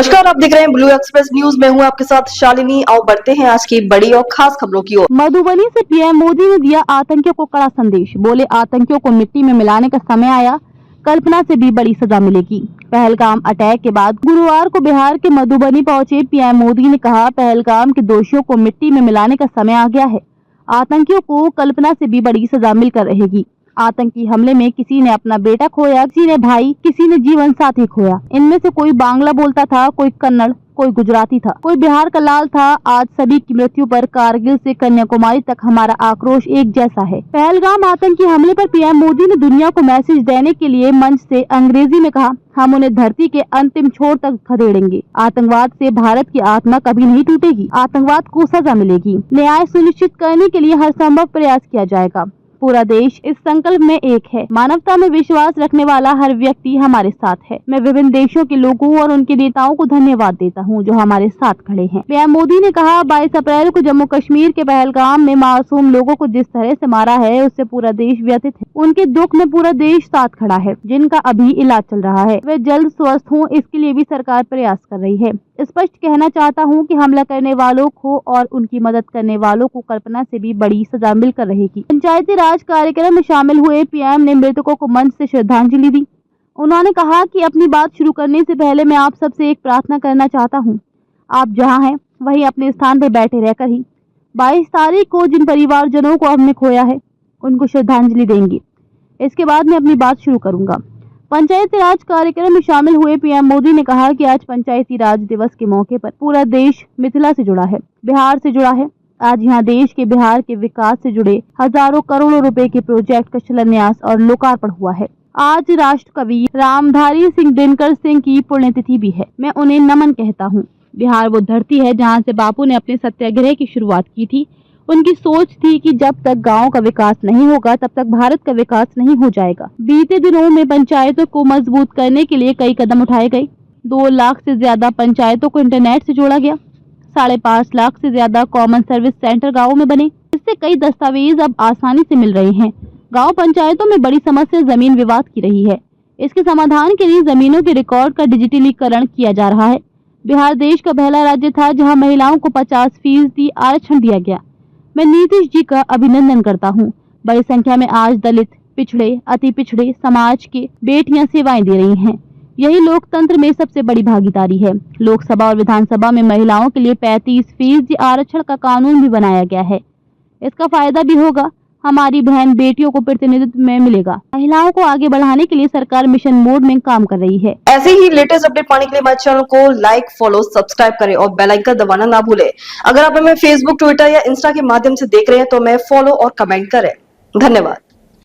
नमस्कार, आप देख रहे हैं ब्लू एक्सप्रेस न्यूज। में हूं आपके साथ शालिनी। आओ बढ़ते हैं आज की बड़ी और खास खबरों की ओर। मधुबनी से पीएम मोदी ने दिया आतंकियों को कड़ा संदेश। बोले, आतंकियों को मिट्टी में मिलाने का समय आया, कल्पना से भी बड़ी सजा मिलेगी। पहलगाम अटैक के बाद गुरुवार को बिहार के मधुबनी पहुंचे पीएम मोदी ने कहा, पहलगाम के दोषियों को मिट्टी में मिलाने का समय आ गया है। आतंकियों को कल्पना से भी बड़ी सजा मिलकर रहेगी। आतंकी हमले में किसी ने अपना बेटा खोया, किसी ने भाई, किसी ने जीवन साथी खोया। इनमें से कोई बांग्ला बोलता था, कोई कन्नड़, कोई गुजराती था, कोई बिहार का लाल था। आज सभी की मृत्यु पर कारगिल से कन्याकुमारी तक हमारा आक्रोश एक जैसा है। पहलगाम आतंकी हमले पर पीएम मोदी ने दुनिया को मैसेज देने के लिए मंच से अंग्रेजी में कहा, हम उन्हें धरती के अंतिम छोर तक खदेड़ेंगे। आतंकवाद से भारत की आत्मा कभी नहीं टूटेगी। आतंकवाद को सजा मिलेगी। न्याय सुनिश्चित करने के लिए हर संभव प्रयास किया जाएगा। पूरा देश इस संकल्प में एक है। मानवता में विश्वास रखने वाला हर व्यक्ति हमारे साथ है। मैं विभिन्न देशों के लोगों और उनके नेताओं को धन्यवाद देता हूं जो हमारे साथ खड़े हैं। पीएम मोदी ने कहा, 22 अप्रैल को जम्मू कश्मीर के पहलगाम में मासूम लोगों को जिस तरह से मारा है, उससे पूरा देश व्यथित है। उनके दुख में पूरा देश साथ खड़ा है। जिनका अभी इलाज चल रहा है, वे जल्द स्वस्थ हों, इसके लिए भी सरकार प्रयास कर रही है। स्पष्ट कहना चाहता हूं कि हमला करने वालों को और उनकी मदद करने वालों को कल्पना से भी बड़ी सजा मिलकर रहेगी। पंचायती राज कार्यक्रम में शामिल हुए पीएम ने मृतकों को मंच से श्रद्धांजलि दी। उन्होंने कहा कि अपनी बात शुरू करने से पहले मैं आप सबसे एक प्रार्थना करना चाहता हूं। आप जहां हैं वहीं अपने स्थान पर बैठे रहकर ही 22 तारीख को जिन परिवारजनों को हमने खोया है उनको श्रद्धांजलि देंगे। इसके बाद मैं अपनी बात शुरू करूंगा। पंचायती राज कार्यक्रम में शामिल हुए पीएम मोदी ने कहा कि आज पंचायती राज दिवस के मौके पर पूरा देश मिथिला से जुड़ा है, बिहार से जुड़ा है। आज यहाँ देश के बिहार के विकास से जुड़े हजारों करोड़ों रुपए के प्रोजेक्ट का शिलान्यास और लोकार्पण हुआ है। आज राष्ट्र कवि रामधारी सिंह दिनकर सिंह की पुण्यतिथि भी है। मैं उन्हें नमन कहता हूँ। बिहार वो धरती है जहाँ से बापू ने अपने सत्याग्रह की शुरुआत की थी। उनकी सोच थी कि जब तक गांव का विकास नहीं होगा तब तक भारत का विकास नहीं हो जाएगा। बीते दिनों में पंचायतों को मजबूत करने के लिए कई कदम उठाए गए। 2 लाख से ज्यादा पंचायतों को इंटरनेट से जोड़ा गया। 5.5 लाख से ज्यादा कॉमन सर्विस सेंटर गाँवों में बने। इससे कई दस्तावेज अब आसानी से मिल रहे हैं। गाँव पंचायतों में बड़ी समस्या जमीन विवाद की रही है। इसके समाधान के लिए जमीनों के रिकॉर्ड का डिजिटलीकरण किया जा रहा है। बिहार देश का पहला राज्य था जहाँ महिलाओं को 50% आरक्षण दिया गया। मैं नीतीश जी का अभिनंदन करता हूं। बड़ी संख्या में आज दलित, पिछड़े, अति पिछड़े समाज के बेटियां सेवाएं दे रही हैं। यही लोकतंत्र में सबसे बड़ी भागीदारी है। लोकसभा और विधानसभा में महिलाओं के लिए 35% आरक्षण का कानून भी बनाया गया है। इसका फायदा भी होगा, हमारी बहन बेटियों को प्रतिनिधित्व में मिलेगा। महिलाओं को आगे बढ़ाने के लिए सरकार मिशन मोड में काम कर रही है। ऐसे ही लेटेस्ट अपडेट पाने के लिए हमारे चैनल को लाइक, फॉलो, सब्सक्राइब करें और बेल आइकन दबाना ना भूलें। अगर आप हमें फेसबुक, ट्विटर या इंस्टा के माध्यम से देख रहे हैं तो हमें फॉलो और कमेंट करें। धन्यवाद।